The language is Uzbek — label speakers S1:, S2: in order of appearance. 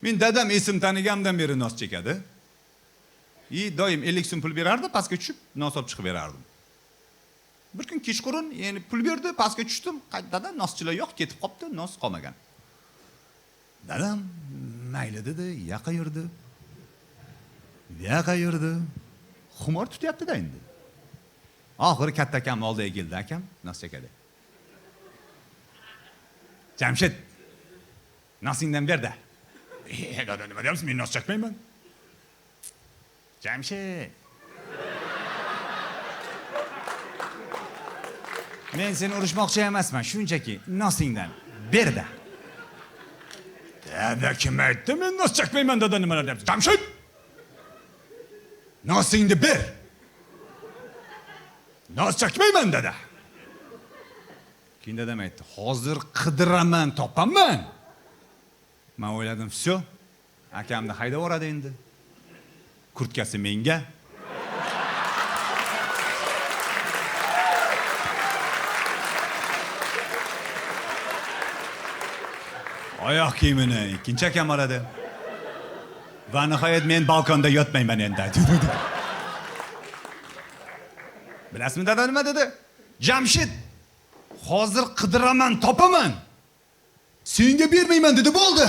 S1: Men dadam esim tanigandan beri nos chekadi. Doim 50 so'm pul berardi, pastga tushib, nos olib chiqib berardim. Bir kun kechqurun, ya'ni pul berdi, pastga tushdim. Dada noschilar yo'q, ketib qopti, nos qolmagan. Dadam mayli dedi, yaqa yurdi. Yaqa yurdi. Xumor tutyapti-da endi. Oxiri katta akam oldiga keldi, akam nos chekadi. Jamshid, nosingdan berdi. Dada nima deyapsiz? Men nos chekmayman. Jamshid. Men seni urishmoqchi emasman, shunchaki nosingdan berdi. Dada kim aytdi? Men nos chekmayman, dada nimalar deyapsiz? Jamshid. Nosingni ber. Nos chekmayman dada. Keyin dadam aytdi, hozir qidiraman, topaman. Men o'yladim, "Всё, akamni haydab yuboradi endi. Kurtkasi menga." Oyoq kiyimini ikkinchi akam oladi. Va nihoyat men balkonda yotmayman endi. Bilasizmi dada nima dedi? Jamshid, hozir qidiraman, topaman. Senga bermayman dedi, bo'ldi.